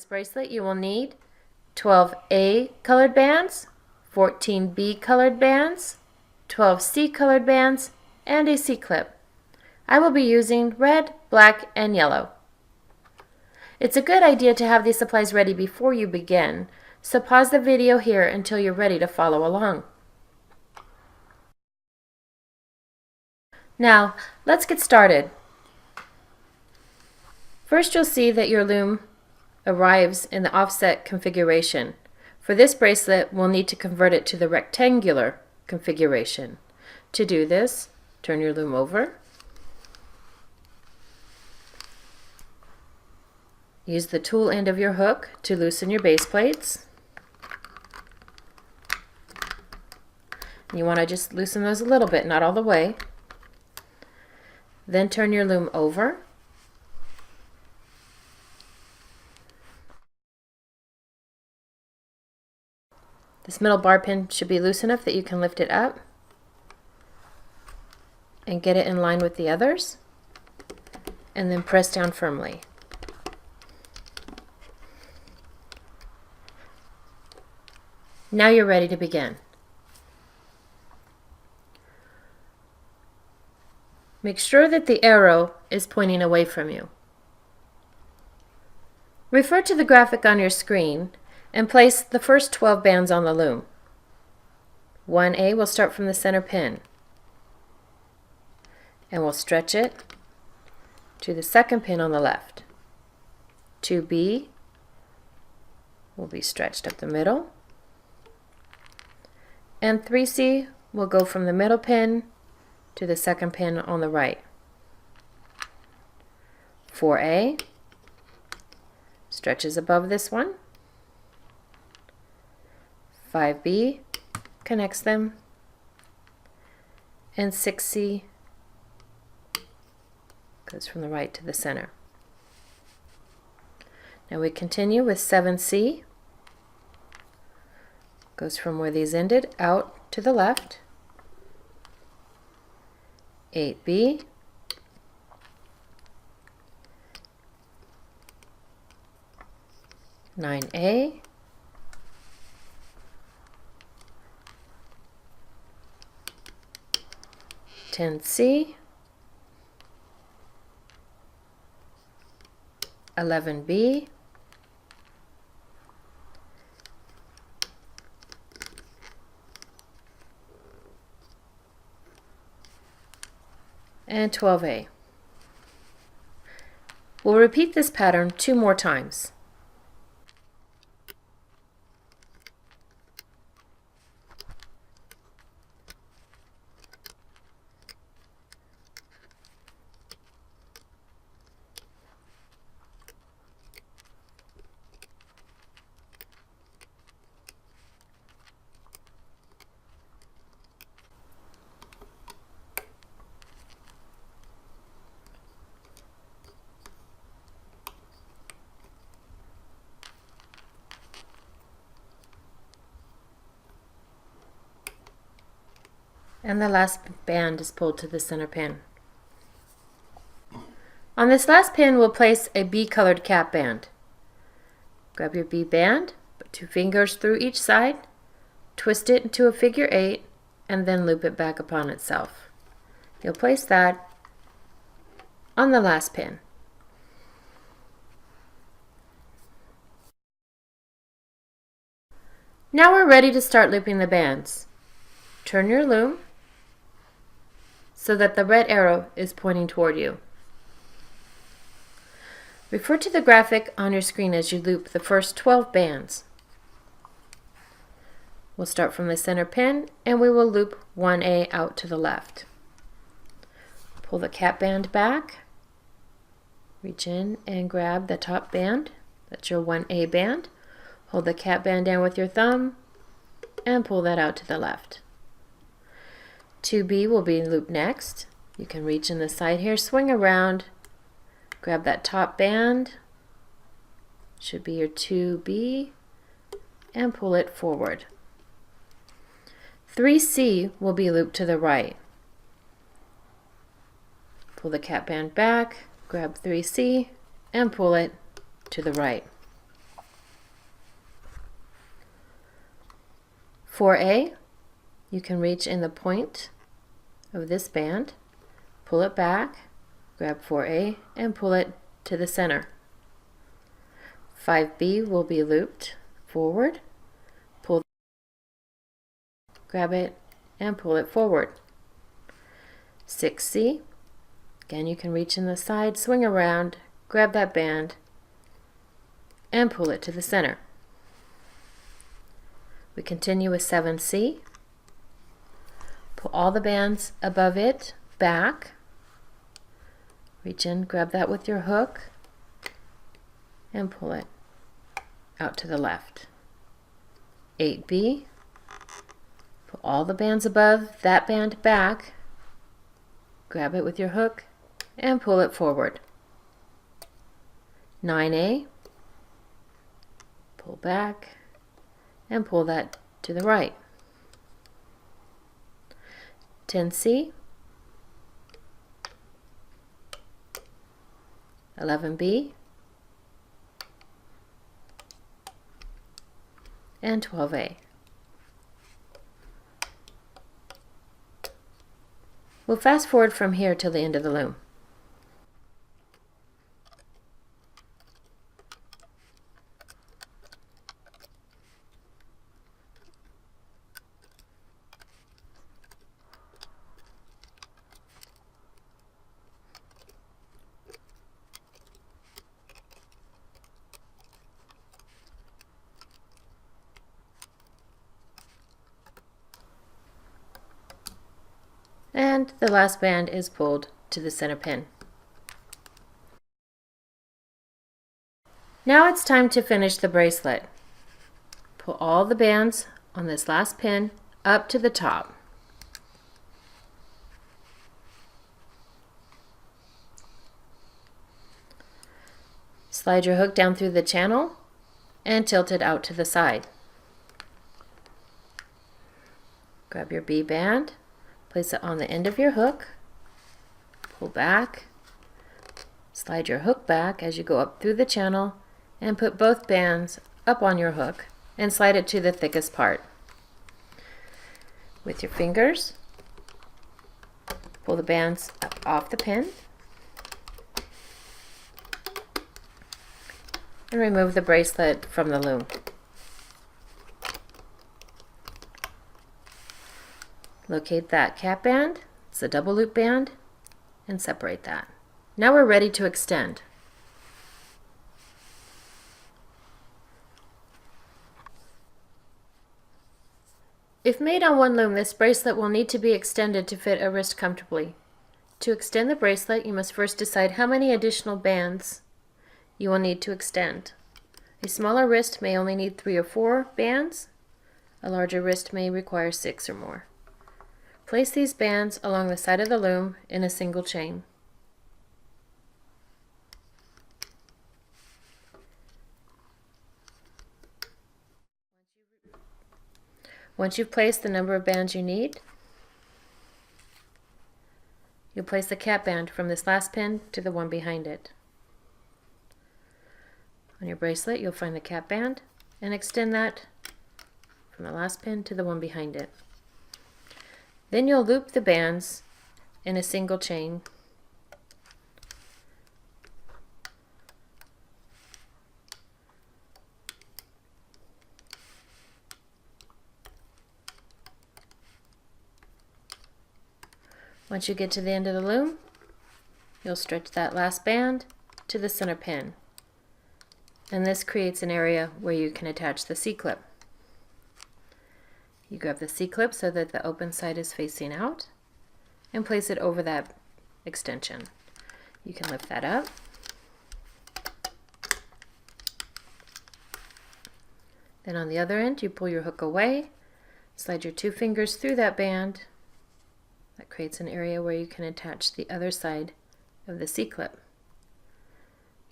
bracelet you will need 12A colored bands, 14B colored bands, 12C colored bands, and a C-clip. I will be using red, black, and yellow. It's a good idea to have these supplies ready before you begin, so pause the video here until you're ready to follow along. Now, let's get started. First, you'll see that your loom arrives in the offset configuration. For this bracelet, we'll need to convert it to the rectangular configuration. To do this, turn your loom over. Use the tool end of your hook to loosen your base plates. You want to just loosen those a little bit, not all the way. Then turn your loom over. This middle bar pin should be loose enough that you can lift it up and get it in line with the others, and then press down firmly. Now you're ready to begin. Make sure that the arrow is pointing away from you. Refer to the graphic on your screen and place the first 12 bands on the loom. 1A will start from the center pin, and we'll stretch it to the second pin on the left. 2B will be stretched up the middle, and 3C will go from the middle pin to the second pin on the right. 4A stretches above this one. 5B connects them, and 6C goes from the right to the center. Now we continue with 7C. Goes from where these ended out to the left. 8B, 9A, 10C, 11B, 12A. We'll repeat this pattern 2 more times. And the last band is pulled to the center pin. On this last pin, we'll place a B colored cap band. Grab your B band, put 2 fingers through each side, twist it into a figure 8, and then loop it back upon itself. You'll place that on the last pin. Now we're ready to start looping the bands. Turn your loom so that the red arrow is pointing toward you. Refer to the graphic on your screen as you loop the first 12 bands. We'll start from the center pin and we will loop 1A out to the left. Pull the cap band back, reach in and grab the top band, that's your 1A band. Hold the cap band down with your thumb and pull that out to the left. 2B will be looped next. You can reach in the side here, swing around, grab that top band, should be your 2B, and pull it forward. 3C will be looped to the right. Pull the cap band back, grab 3C, and pull it to the right. 4A, you can reach in the point of this band, pull it back, grab 4A, and pull it to the center. 5B will be looped forward, pull, grab it, and pull it forward. 6C, again you can reach in the side, swing around, grab that band, and pull it to the center. We continue with 7C. Pull all the bands above it back. Reach in, grab that with your hook, and pull it out to the left. 8B. Pull all the bands above that band back. Grab it with your hook and pull it forward. 9A. Pull back and pull that to the right. 10C, 11B, and 12A. We'll fast forward from here till the end of the loom. And the last band is pulled to the center pin. Now it's time to finish the bracelet. Pull all the bands on this last pin up to the top. Slide your hook down through the channel and tilt it out to the side. Grab your B band, place it on the end of your hook, pull back, slide your hook back as you go up through the channel, and put both bands up on your hook and slide it to the thickest part. With your fingers, pull the bands up off the pin and remove the bracelet from the loom. Locate that cap band, it's a double loop band, and separate that. Now we're ready to extend. If made on one loom, this bracelet will need to be extended to fit a wrist comfortably. To extend the bracelet, you must first decide how many additional bands you will need to extend. A smaller wrist may only need 3 or 4 bands. A larger wrist may require 6 or more. Place these bands along the side of the loom in a single chain. Once you've placed the number of bands you need, you'll place the cap band from this last pin to the one behind it. On your bracelet, you'll find the cap band and extend that from the last pin to the one behind it. Then you'll loop the bands in a single chain. Once you get to the end of the loom, you'll stretch that last band to the center pin. And this creates an area where you can attach the C-clip. You grab the C-clip so that the open side is facing out and place it over that extension. You can lift that up. Then on the other end, you pull your hook away, slide your 2 fingers through that band. That creates an area where you can attach the other side of the C-clip.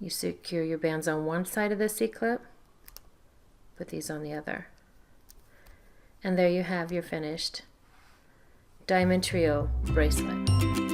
You secure your bands on one side of the C-clip, put these on the other. And there you have your finished Diamond Trio bracelet.